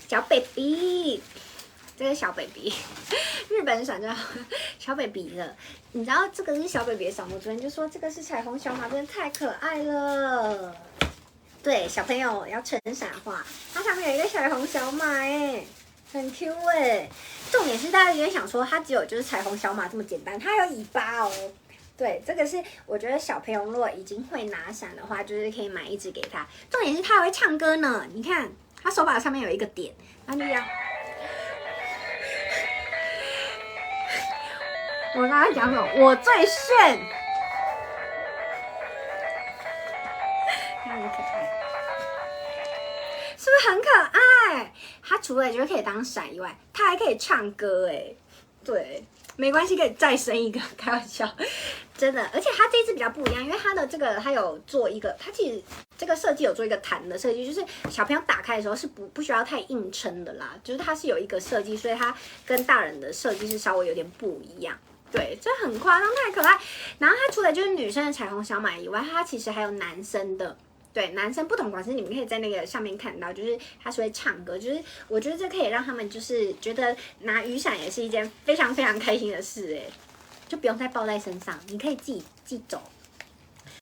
小 baby， 这个小 baby， 日本闪着小 baby 了。你知道这个是小 baby 的小魔，昨天就说这个是彩虹小马，真的太可爱了。对，小朋友要撑伞的话，它上面有一个彩虹小马，哎，很 Q 哎。重点是大家有点想说，它只有就是彩虹小马这么简单，它有尾巴哦。对，这个是我觉得小朋友如果已经会拿伞的话，就是可以买一支给他。重点是他还会唱歌呢，你看他手把上面有一个点，然后就这样。我刚才讲什么？我最炫，看很可爱，是不是很可爱？它除了就是可以当伞以外，它还可以唱歌哎。对，没关系，可以再生一个，开玩笑，真的。而且它这支比较不一样，因为它的这个它有做一个，它其实这个设计有做一个弹的设计，就是小朋友打开的时候是不需要太硬撑的啦，就是它是有一个设计，所以它跟大人的设计是稍微有点不一样。对，这很夸张，太可爱。然后它除了就是女生的彩虹小马以外，它其实还有男生的。对，男生不同款式，你们可以在那个上面看到，就是他是会唱歌，就是我觉得这可以让他们就是觉得拿雨伞也是一件非常非常开心的事哎，就不用再抱在身上，你可以自己走。